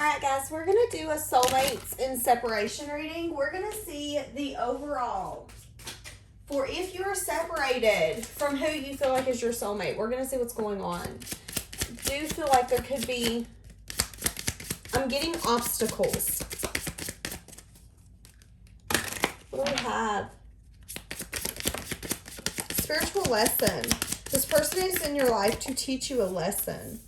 Alright guys, we're going to do a soulmates and separation reading. We're going to see the overall for if you're separated from who you feel like is your soulmate. We're going to see what's going on. Do feel like there could be, I'm getting obstacles. What do we have? Spiritual lesson. This person is in your life to teach you a lesson.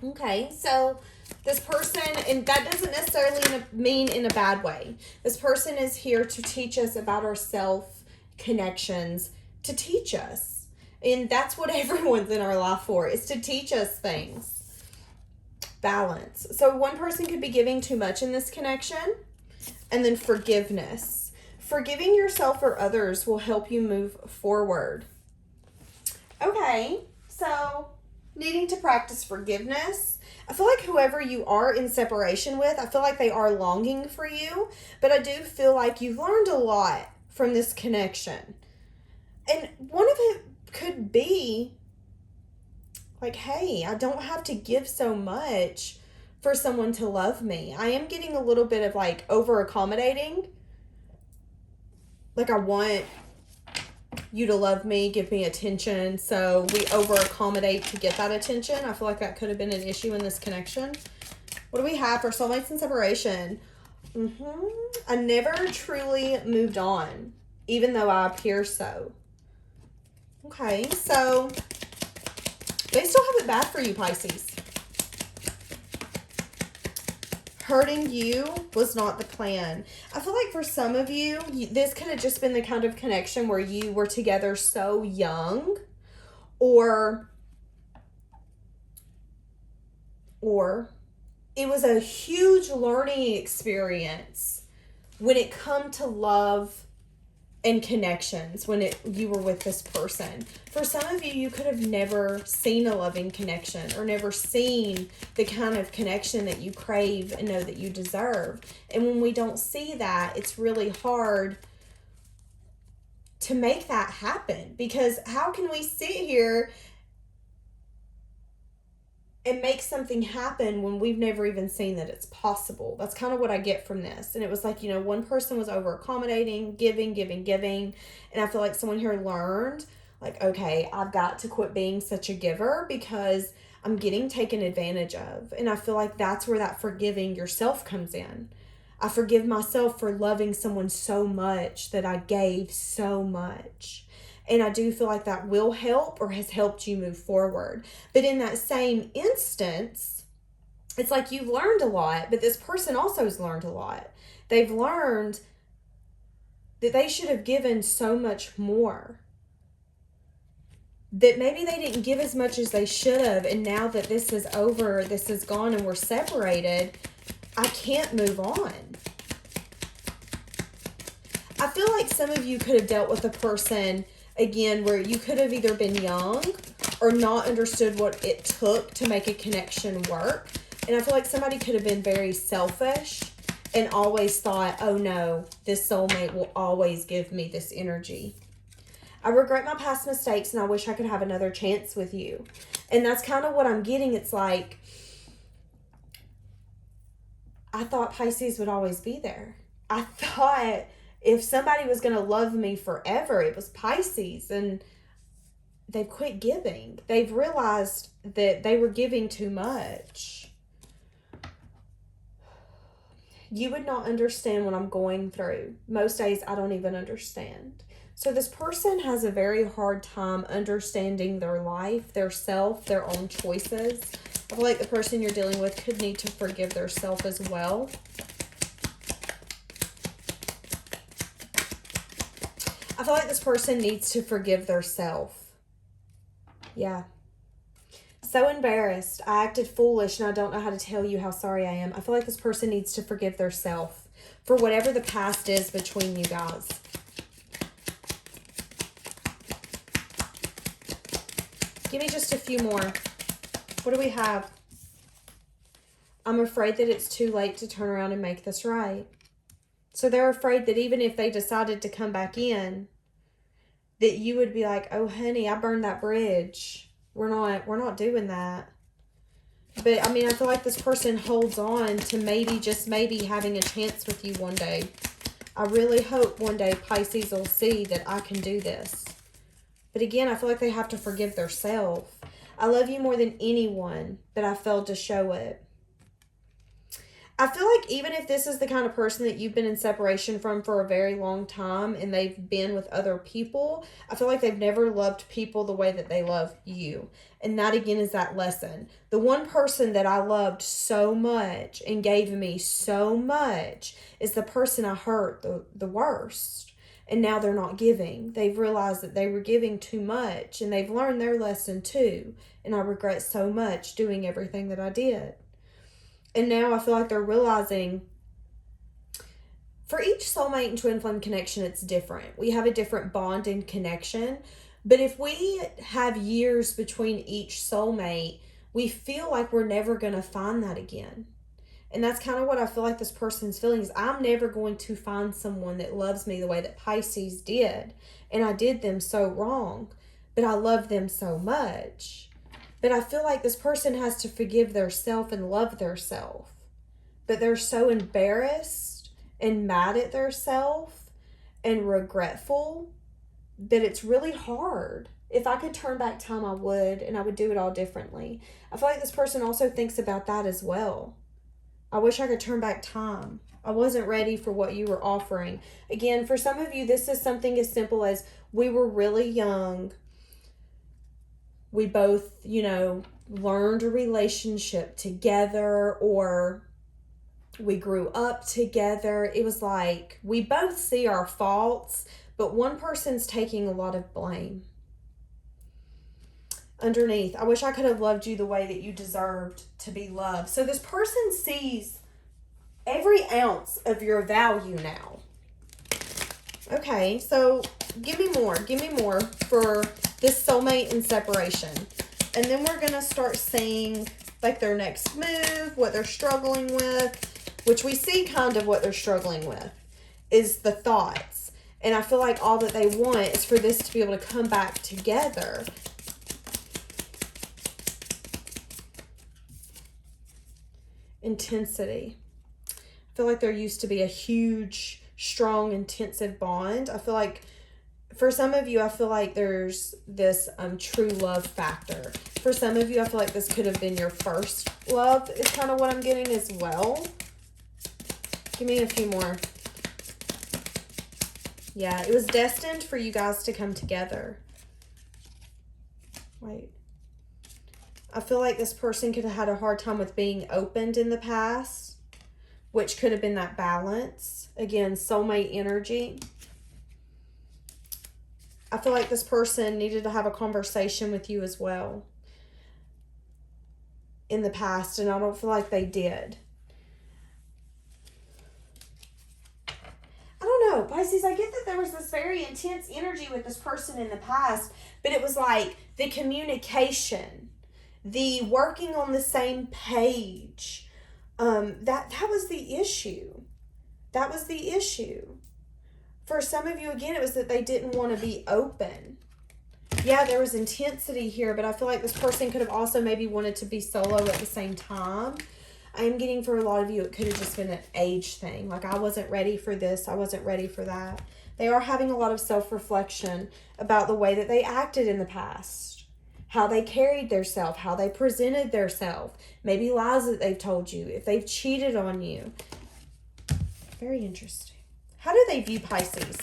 Okay, so this person, and that doesn't necessarily mean in a bad way. This person is here to teach us about our self-connections, to teach us. And that's what everyone's in our life for, is to teach us things. Balance. So one person could be giving too much in this connection. And then forgiveness. Forgiving yourself or others will help you move forward. Okay, so needing to practice forgiveness. I feel like whoever you are in separation with, I feel like they are longing for you, but I do feel like you've learned a lot from this connection. And one of it could be like, hey, I don't have to give so much for someone to love me. I am getting a little bit of like over accommodating. Like I want you to love me, give me attention, so we over accommodate to get that attention. I feel like that could have been an issue in this connection. What do we have for soulmates and separation? I never truly moved on, even though I appear so. Okay, so they still have it bad for you, Pisces. Hurting you was not the plan. I feel like for some of you, this could have just been the kind of connection where you were together so young, or it was a huge learning experience when it come to love and connections, when you were with this person. For some of you, you could have never seen a loving connection or never seen the kind of connection that you crave and know that you deserve. And when we don't see that, it's really hard to make that happen, because how can we sit here and make something happen when we've never even seen that it's possible? That's kind of what I get from this. And it was like, one person was over accommodating, giving. And I feel like someone here learned, like, okay, I've got to quit being such a giver because I'm getting taken advantage of. And I feel like that's where that forgiving yourself comes in. I forgive myself for loving someone so much that I gave so much. And I do feel like that will help or has helped you move forward. But in that same instance, it's like you've learned a lot, but this person also has learned a lot. They've learned that they should have given so much more. That maybe they didn't give as much as they should have. And now that this is over, this is gone, and we're separated, I can't move on. I feel like some of you could have dealt with a person, again, where you could have either been young or not understood what it took to make a connection work. And I feel like somebody could have been very selfish and always thought, oh no, this soulmate will always give me this energy. I regret my past mistakes and I wish I could have another chance with you. And that's kind of what I'm getting. It's like, I thought Pisces would always be there. I thought if somebody was going to love me forever, it was Pisces. And they've quit giving. They've realized that they were giving too much. You would not understand what I'm going through. Most days I don't even understand. So this person has a very hard time understanding their life, their self, their own choices. I feel like the person you're dealing with could need to forgive their self as well. I feel like this person needs to forgive their self. Yeah. So embarrassed. I acted foolish and I don't know how to tell you how sorry I am. I feel like this person needs to forgive their self for whatever the past is between you guys. Give me just a few more. What do we have? I'm afraid that it's too late to turn around and make this right. So they're afraid that even if they decided to come back in, that you would be like, oh honey, I burned that bridge. We're not doing that. But, I mean, I feel like this person holds on to maybe, just maybe, having a chance with you one day. I really hope one day Pisces will see that I can do this. But again, I feel like they have to forgive themselves. I love you more than anyone, but I failed to show it. I feel like even if this is the kind of person that you've been in separation from for a very long time and they've been with other people, I feel like they've never loved people the way that they love you. And that again is that lesson. The one person that I loved so much and gave me so much is the person I hurt the worst. And now they're not giving. They've realized that they were giving too much and they've learned their lesson too. And I regret so much doing everything that I did. And now I feel like they're realizing for each soulmate and twin flame connection, it's different. We have a different bond and connection. But if we have years between each soulmate, we feel like we're never going to find that again. And that's kind of what I feel like this person's feeling is I'm never going to find someone that loves me the way that Pisces did. And I did them so wrong, but I love them so much. But I feel like this person has to forgive theirself and love theirself. But they're so embarrassed and mad at theirself and regretful that it's really hard. If I could turn back time, I would, and I would do it all differently. I feel like this person also thinks about that as well. I wish I could turn back time. I wasn't ready for what you were offering. Again, for some of you, this is something as simple as we were really young. We both, learned a relationship together, or we grew up together. It was like we both see our faults, but one person's taking a lot of blame. Underneath, I wish I could have loved you the way that you deserved to be loved. So this person sees every ounce of your value now. Okay, so give me more for this soulmate and separation. And then we're going to start seeing like their next move, what they're struggling with, which we see kind of what they're struggling with is the thoughts. And I feel like all that they want is for this to be able to come back together. Intensity. I feel like there used to be a huge, strong, intensive bond. I feel like for some of you, I feel like there's this true love factor. For some of you, I feel like this could have been your first love is kind of what I'm getting as well. Give me a few more. Yeah, it was destined for you guys to come together. Wait. I feel like this person could have had a hard time with being opened in the past, which could have been that balance. Again, soulmate energy. I feel like this person needed to have a conversation with you as well in the past, and I don't feel like they did. I don't know, Pisces, I get that there was this very intense energy with this person in the past, but it was like the communication, the working on the same page, that was the issue. That was the issue. For some of you, again, it was that they didn't want to be open. Yeah, there was intensity here, but I feel like this person could have also maybe wanted to be solo at the same time. I am getting for a lot of you, it could have just been an age thing. Like, I wasn't ready for this. I wasn't ready for that. They are having a lot of self-reflection about the way that they acted in the past. How they carried themselves. How they presented themselves. Maybe lies that they've told you. If they've cheated on you. Very interesting. How do they view Pisces?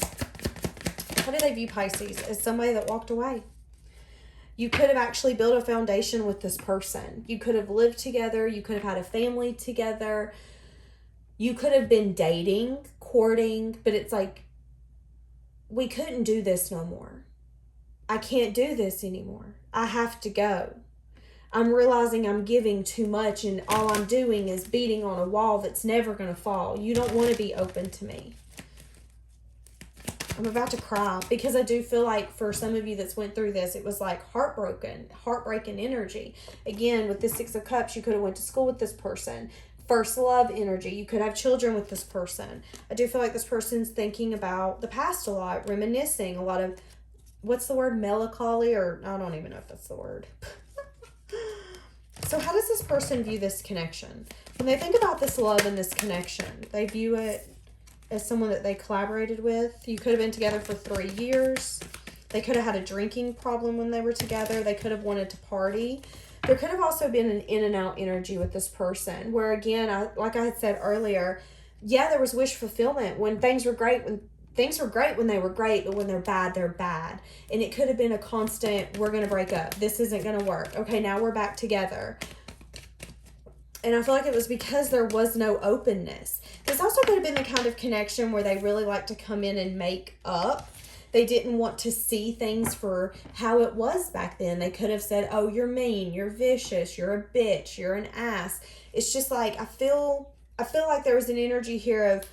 How do they view Pisces? As somebody that walked away. You could have actually built a foundation with this person. You could have lived together. You could have had a family together. You could have been dating, courting, but it's like, we couldn't do this no more. I can't do this anymore. I have to go. I'm realizing I'm giving too much and all I'm doing is beating on a wall that's never going to fall. You don't want to be open to me. I'm about to cry because I do feel like for some of you that's went through this, it was like heartbreaking energy. Again, with the Six of Cups, you could have went to school with this person. First love energy. You could have children with this person. I do feel like this person's thinking about the past a lot, reminiscing a lot of, what's the word, melancholy, or I don't even know if that's the word. So how does this person view this connection? When they think about this love and this connection, they view it as someone that they collaborated with. You could have been together for 3 years. They could have had a drinking problem when they were together. They could have wanted to party. There could have also been an in and out energy with this person where, again, like I had said earlier, yeah, there was wish fulfillment when things were great, when they were great, but when they're bad, they're bad. And it could have been a constant, we're going to break up. This isn't going to work. Okay, now we're back together. And I feel like it was because there was no openness. This also could have been the kind of connection where they really like to come in and make up. They didn't want to see things for how it was back then. They could have said, oh, you're mean, you're vicious, you're a bitch, you're an ass. It's just like, I feel like there was an energy here of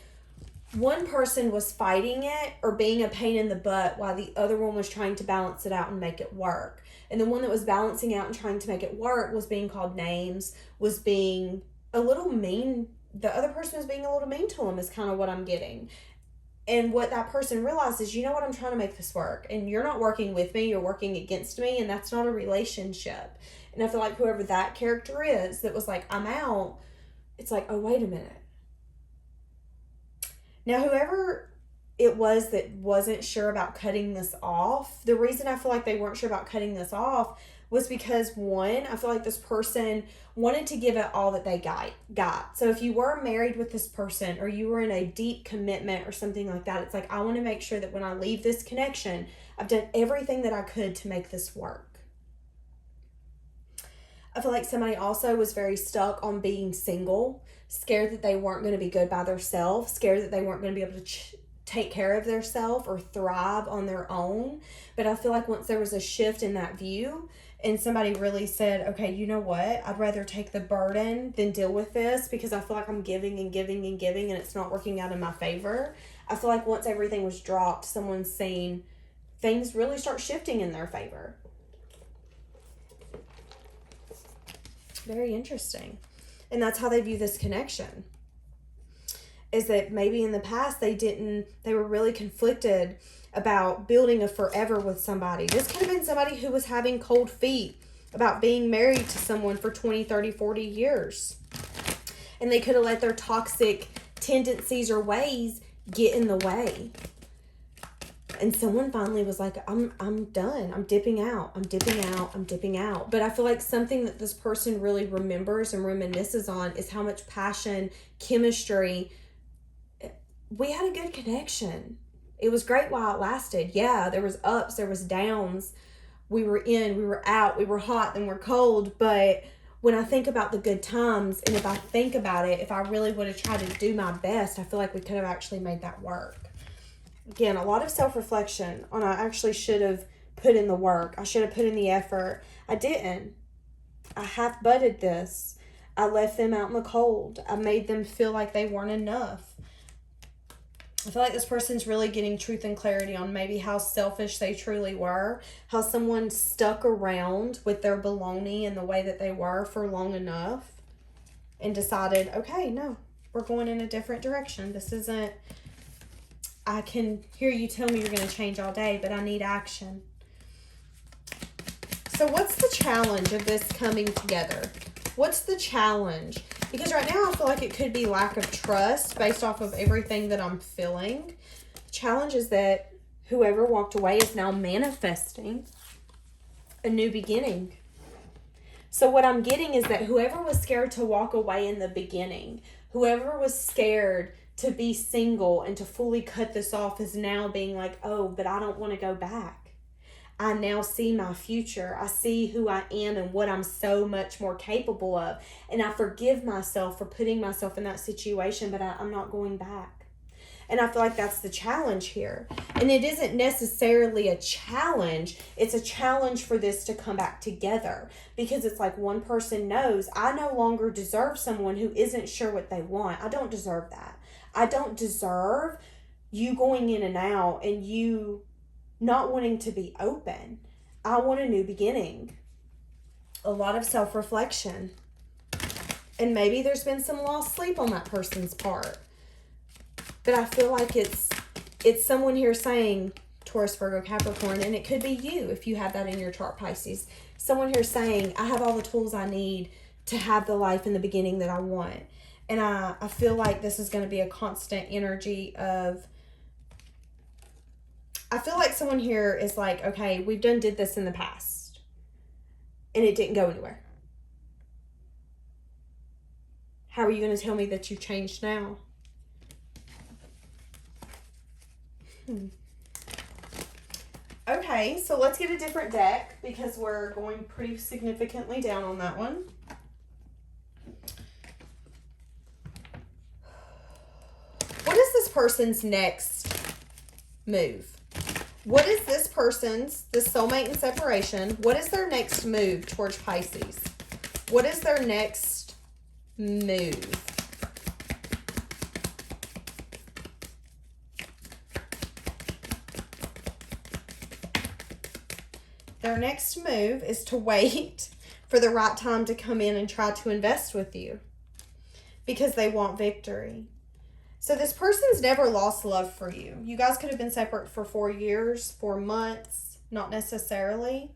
one person was fighting it or being a pain in the butt while the other one was trying to balance it out and make it work. And the one that was balancing out and trying to make it work was being called names, was being a little mean. The other person was being a little mean to him is kind of what I'm getting. And what that person realized is, you know what, I'm trying to make this work. And you're not working with me, you're working against me. And that's not a relationship. And I feel like whoever that character is that was like, I'm out. It's like, oh, wait a minute. Now, whoever it was that wasn't sure about cutting this off, the reason I feel like they weren't sure about cutting this off was because, one, I feel like this person wanted to give it all that they got. So if you were married with this person or you were in a deep commitment or something like that, it's like, I want to make sure that when I leave this connection, I've done everything that I could to make this work. I feel like somebody also was very stuck on being single, scared that they weren't going to be good by themselves, scared that they weren't going to be able to take care of themselves or thrive on their own. But I feel like once there was a shift in that view and somebody really said, okay, you know what, I'd rather take the burden than deal with this because I feel like I'm giving and giving and giving and it's not working out in my favor. I feel like once everything was dropped, someone's seen things really start shifting in their favor. Very interesting. And that's how they view this connection. Is that maybe in the past they were really conflicted about building a forever with somebody. This could have been somebody who was having cold feet about being married to someone for 20, 30, 40 years. And they could have let their toxic tendencies or ways get in the way. And someone finally was like, I'm done. I'm dipping out. I'm dipping out. I'm dipping out. But I feel like something that this person really remembers and reminisces on is how much passion, chemistry. We had a good connection. It was great while it lasted. Yeah, there was ups, there was downs. We were in, we were out, we were hot, then we're cold. But when I think about the good times, and if I think about it, if I really would have tried to do my best, I feel like we could have actually made that work. Again, a lot of self-reflection on I actually should have put in the work. I should have put in the effort. I didn't. I half-butted this. I left them out in the cold. I made them feel like they weren't enough. I feel like this person's really getting truth and clarity on maybe how selfish they truly were, how someone stuck around with their baloney and the way that they were for long enough and decided, okay, no, we're going in a different direction. This isn't, I can hear you tell me you're going to change all day, but I need action. So what's the challenge of this coming together? What's the challenge? Because right now I feel like it could be lack of trust based off of everything that I'm feeling. The challenge is that whoever walked away is now manifesting a new beginning. So what I'm getting is that whoever was scared to walk away in the beginning, whoever was scared to be single and to fully cut this off is now being like, oh, but I don't want to go back. I now see my future. I see who I am and what I'm so much more capable of. And I forgive myself for putting myself in that situation, but I'm not going back. And I feel like that's the challenge here. And it isn't necessarily a challenge. It's a challenge for this to come back together. Because it's like one person knows, I no longer deserve someone who isn't sure what they want. I don't deserve that. I don't deserve you going in and out and you not wanting to be open. I want a new beginning. A lot of self-reflection. And maybe there's been some lost sleep on that person's part. But I feel like it's someone here saying, Taurus, Virgo, Capricorn, and it could be you if you have that in your chart, Pisces. Someone here saying, I have all the tools I need to have the life in the beginning that I want. And I feel like this is going to be a constant energy of, I feel like someone here is like, okay, we've did this in the past and it didn't go anywhere. How are you going to tell me that you've changed now? Okay, so let's get a different deck because we're going pretty significantly down on that one. What is this person's next move? What is this soulmate in separation, what is their next move towards Pisces? What is their next move? Their next move is to wait for the right time to come in and try to invest with you because they want victory. So this person's never lost love for you. You guys could have been separate for 4 years, 4 months, not necessarily.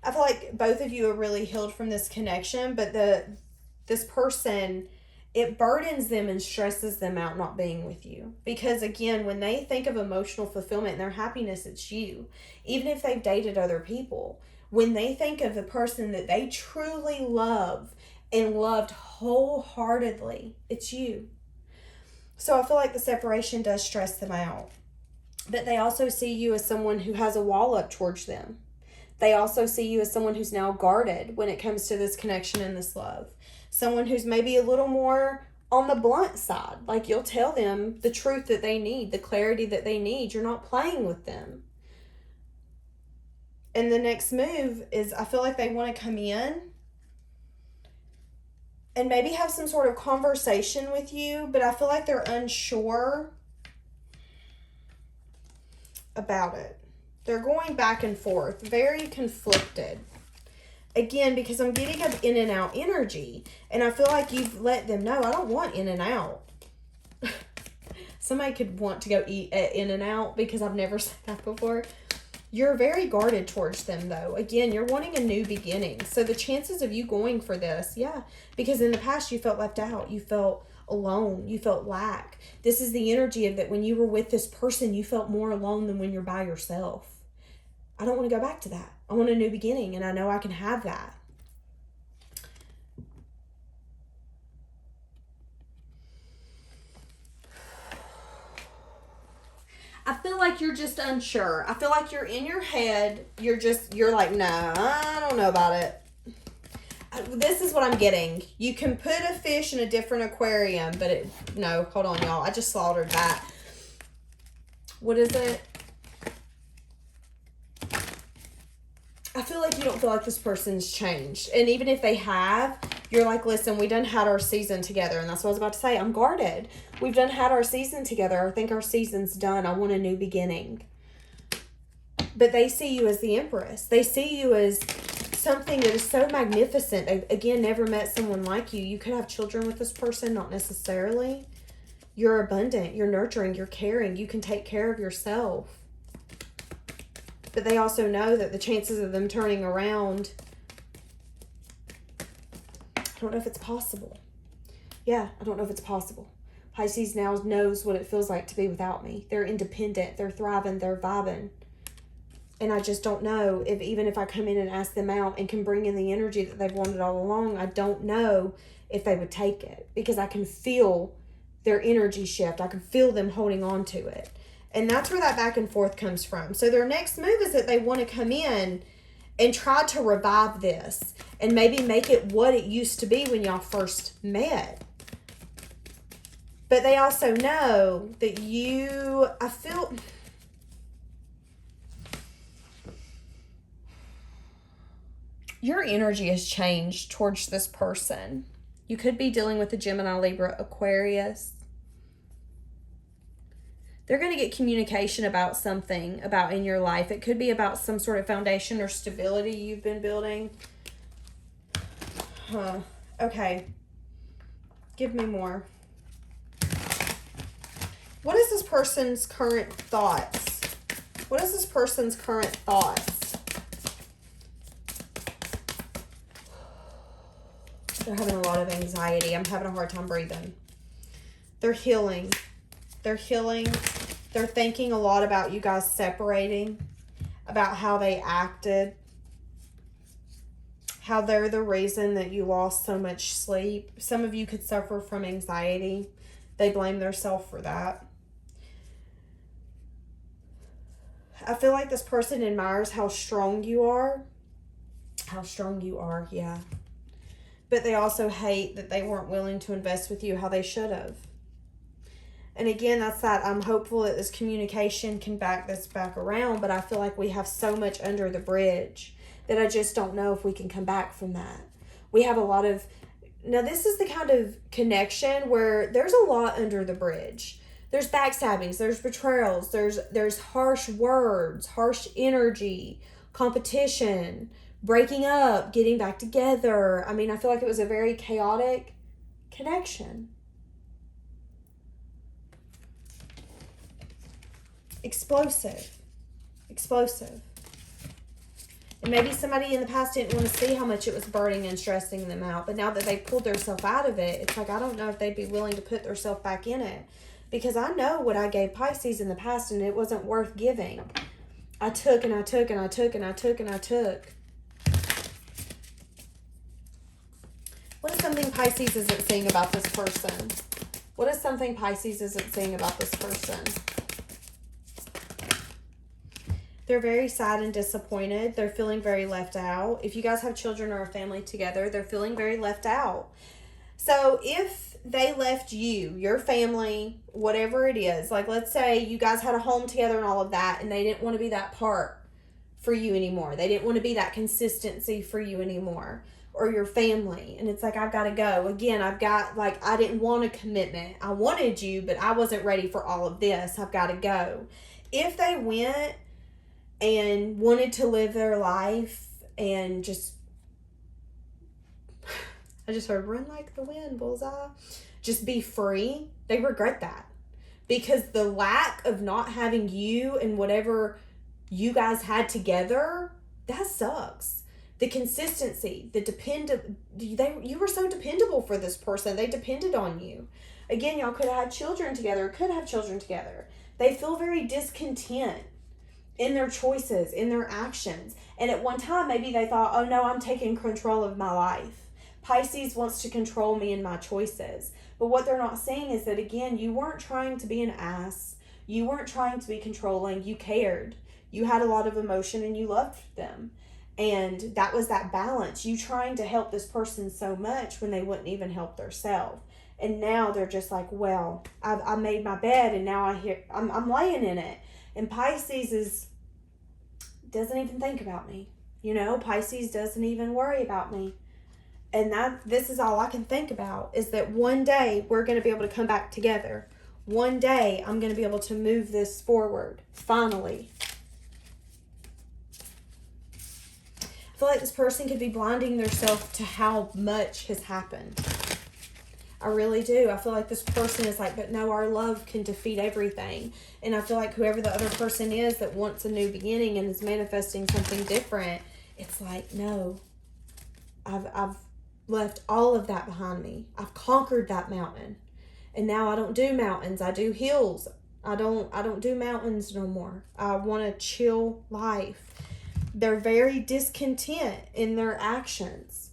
I feel like both of you are really healed from this connection, but this person, it burdens them and stresses them out not being with you. Because again, when they think of emotional fulfillment and their happiness, it's you. Even if they've dated other people, when they think of the person that they truly love and loved wholeheartedly, it's you. So I feel like the separation does stress them out. But they also see you as someone who has a wall up towards them. They also see you as someone who's now guarded when it comes to this connection and this love. Someone who's maybe a little more on the blunt side. Like you'll tell them the truth that they need, the clarity that they need. You're not playing with them. And the next move is, I feel like they want to come in and maybe have some sort of conversation with you, but I feel like they're unsure about it. They're going back and forth, very conflicted. Again, because I'm getting an in and out energy, and I feel like you've let them know, I don't want in and out. Somebody could want to go eat at In and Out because I've never said that before. You're very guarded towards them, though. Again, you're wanting a new beginning. So the chances of you going for this, yeah, because in the past you felt left out. You felt alone. You felt lack. This is the energy of that when you were with this person, you felt more alone than when you're by yourself. I don't want to go back to that. I want a new beginning, and I know I can have that. I feel like you're just unsure. I feel like you're in your head. You're like, nah, I don't know about it. This is what I'm getting. You can put a fish in a different aquarium, but no, hold on, y'all. I just slaughtered that. What is it? I feel like you don't feel like this person's changed. And even if they have, you're like, listen, we done had our season together. And that's what I was about to say. I'm guarded. We've done had our season together. I think our season's done. I want a new beginning. But they see you as the Empress. They see you as something that is so magnificent. They, again, never met someone like you. You could have children with this person, not necessarily. You're abundant. You're nurturing. You're caring. You can take care of yourself. But they also know that the chances of them turning around, I don't know if it's possible. Yeah, I don't know if it's possible. Pisces now knows what it feels like to be without me. They're independent. They're thriving. They're vibing. And I just don't know if even if I come in and ask them out and can bring in the energy that they've wanted all along, I don't know if they would take it. Because I can feel their energy shift. I can feel them holding on to it. And that's where that back and forth comes from. So their next move is that they want to come in and try to revive this. And maybe make it what it used to be when y'all first met. But they also know that I feel... your energy has changed towards this person. You could be dealing with a Gemini, Libra, Aquarius. They're going to get communication about something about in your life. It could be about some sort of foundation or stability you've been building. Okay. Give me more. What is this person's current thoughts What is this person's current thoughts? They're having a lot of anxiety. I'm having a hard time breathing. They're healing. They're healing. They're thinking a lot about you guys separating, about how they acted, how they're the reason that you lost so much sleep. Some of you could suffer from anxiety. They blame themselves for that. I feel like this person admires how strong you are. How strong you are, yeah. But they also hate that they weren't willing to invest with you how they should have. And again, that's that. I'm hopeful that this communication can back this back around, but I feel like we have so much under the bridge that I just don't know if we can come back from that. We have a lot of... Now, this is the kind of connection where there's a lot under the bridge. There's backstabbings, there's betrayals, there's harsh words, harsh energy, competition, breaking up, getting back together. I mean, I feel like it was a very chaotic connection. Explosive. And maybe somebody in the past didn't want to see how much it was burning and stressing them out. But now that they pulled themselves out of it, it's like, I don't know if they'd be willing to put themselves back in it. Because I know what I gave Pisces in the past and it wasn't worth giving. I took and I took and I took and I took and I took. What is something Pisces isn't seeing about this person? What is something Pisces isn't seeing about this person? They're very sad and disappointed. They're feeling very left out. If you guys have children or a family together, they're feeling very left out. So if they left you, your family, whatever it is, like let's say you guys had a home together and all of that, and they didn't want to be that part for you anymore. They didn't want to be that consistency for you anymore, or your family. And it's like, I've got to go. Again, I didn't want a commitment. I wanted you, but I wasn't ready for all of this. I've got to go. If they went and wanted to live their life and I just heard run like the wind, bullseye, just be free, they regret that. Because the lack of not having you and whatever you guys had together, that sucks. The consistency, you were so dependable for this person. They depended on you. Again, y'all could have had children together, could have children together. They feel very discontent in their choices, in their actions. And at one time, maybe they thought, oh no, I'm taking control of my life. Pisces wants to control me and my choices. But what they're not seeing is that, again, you weren't trying to be an ass. You weren't trying to be controlling. You cared. You had a lot of emotion and you loved them. And that was that balance. You trying to help this person so much when they wouldn't even help themselves. And now they're just like, well, I made my bed and now I'm laying in it. And Pisces doesn't even think about me. Pisces doesn't even worry about me. And this is all I can think about, is that one day we're going to be able to come back together. One day I'm going to be able to move this forward, finally. I feel like this person could be blinding themselves to how much has happened. I really do. I feel like this person is like, but no, our love can defeat everything. And I feel like whoever the other person is that wants a new beginning and is manifesting something different, it's like, no, I've left all of that behind me. I've conquered that mountain. And now I don't do mountains. I do hills. I don't do mountains no more. I want a chill life. They're very discontent in their actions,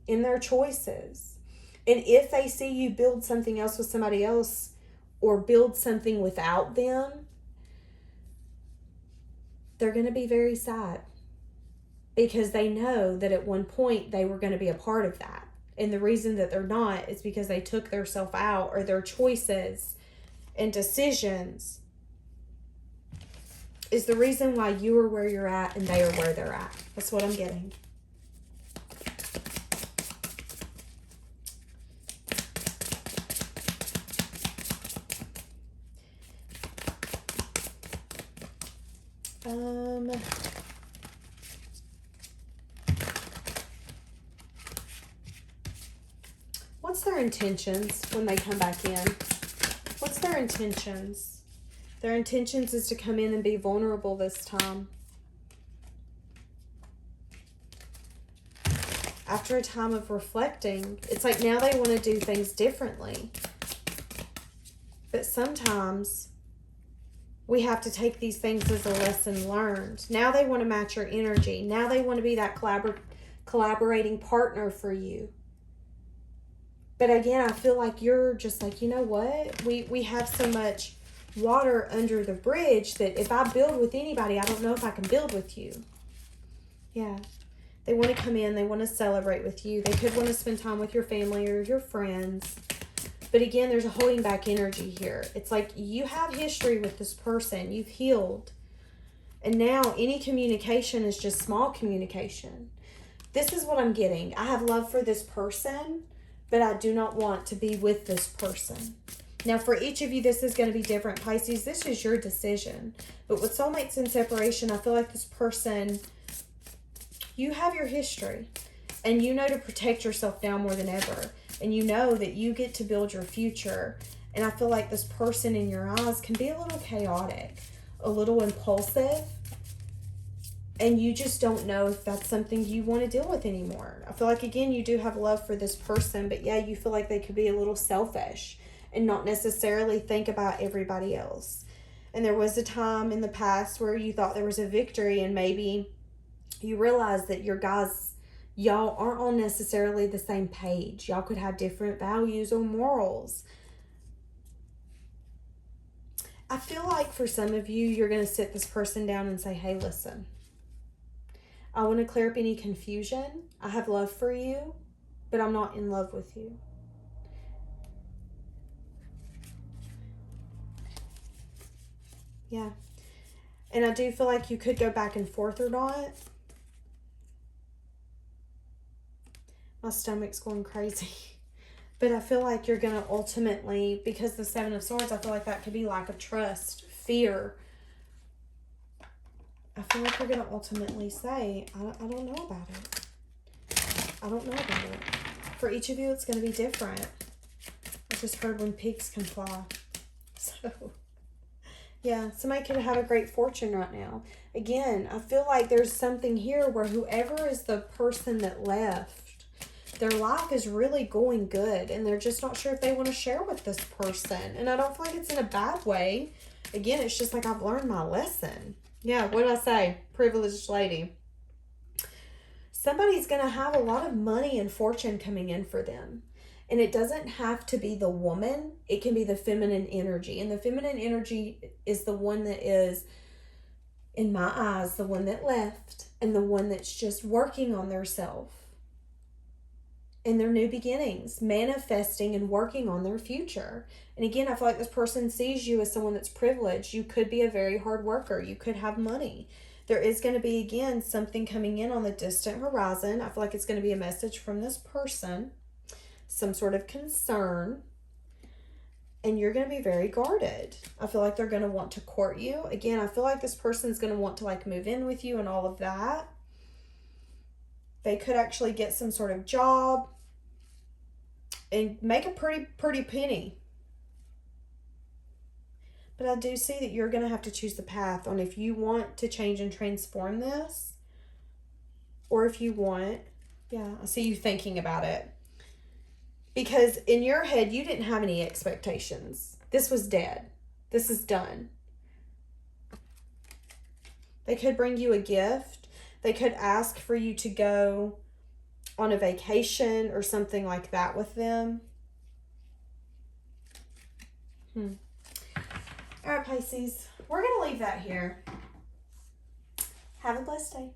in their choices. And if they see you build something else with somebody else or build something without them, they're going to be very sad. Because they know that at one point they were going to be a part of that. And the reason that they're not is because they took their self out, or their choices and decisions is the reason why you are where you're at and they are where they're at. That's what I'm getting. What's their intentions when they come back in? What's their intentions? Their intentions is to come in and be vulnerable this time. After a time of reflecting, it's like now they want to do things differently. But sometimes we have to take these things as a lesson learned. Now they want to match your energy. Now they want to be that collaborating partner for you. But again, I feel like you're just like, you know what? We have so much water under the bridge that if I build with anybody, I don't know if I can build with you. Yeah. They want to come in. They want to celebrate with you. They could want to spend time with your family or your friends. But again, there's a holding back energy here. It's like you have history with this person. You've healed. And now any communication is just small communication. This is what I'm getting. I have love for this person, but I do not want to be with this person. Now, for each of you, this is going to be different. Pisces, this is your decision. But with soulmates in separation, I feel like this person, you have your history. And you know to protect yourself now more than ever. And you know that you get to build your future. And I feel like this person in your eyes can be a little chaotic, a little impulsive. And you just don't know if that's something you want to deal with anymore. I feel like, again, you do have love for this person. But yeah, you feel like they could be a little selfish and not necessarily think about everybody else. And there was a time in the past where you thought there was a victory. And maybe you realize that your guys, y'all aren't on necessarily the same page. Y'all could have different values or morals. I feel like for some of you, you're going to sit this person down and say, hey, listen, I want to clear up any confusion. I have love for you, but I'm not in love with you. Yeah. And I do feel like you could go back and forth or not. My stomach's going crazy. But I feel like you're going to ultimately, because the Seven of Swords, I feel like that could be lack of trust, fear. I feel like you're going to ultimately say, I don't know about it. I don't know about it. For each of you, it's going to be different. I just heard when pigs can fly. So, yeah, somebody could have a great fortune right now. Again, I feel like there's something here where whoever is the person that left, their life is really going good, and they're just not sure if they want to share with this person. And I don't feel like it's in a bad way. Again, it's just like I've learned my lesson. Yeah, what did I say? Privileged lady. Somebody's going to have a lot of money and fortune coming in for them. And it doesn't have to be the woman. It can be the feminine energy. And the feminine energy is the one that is, in my eyes, the one that left. And the one that's just working on their self. In their new beginnings, manifesting and working on their future. And again, I feel like this person sees you as someone that's privileged. You could be a very hard worker. You could have money. There is going to be, again, something coming in on the distant horizon. I feel like it's going to be a message from this person, some sort of concern, and you're going to be very guarded. I feel like they're going to want to court you. Again, I feel like this person's going to want to like move in with you and all of that. They could actually get some sort of job and make a pretty penny. But I do see that you're going to have to choose the path on if you want to change and transform this, or if you want, yeah, I see you thinking about it. Because in your head, you didn't have any expectations. This was dead. This is done. They could bring you a gift. They could ask for you to go on a vacation or something like that with them. All right, Pisces, we're going to leave that here. Have a blessed day.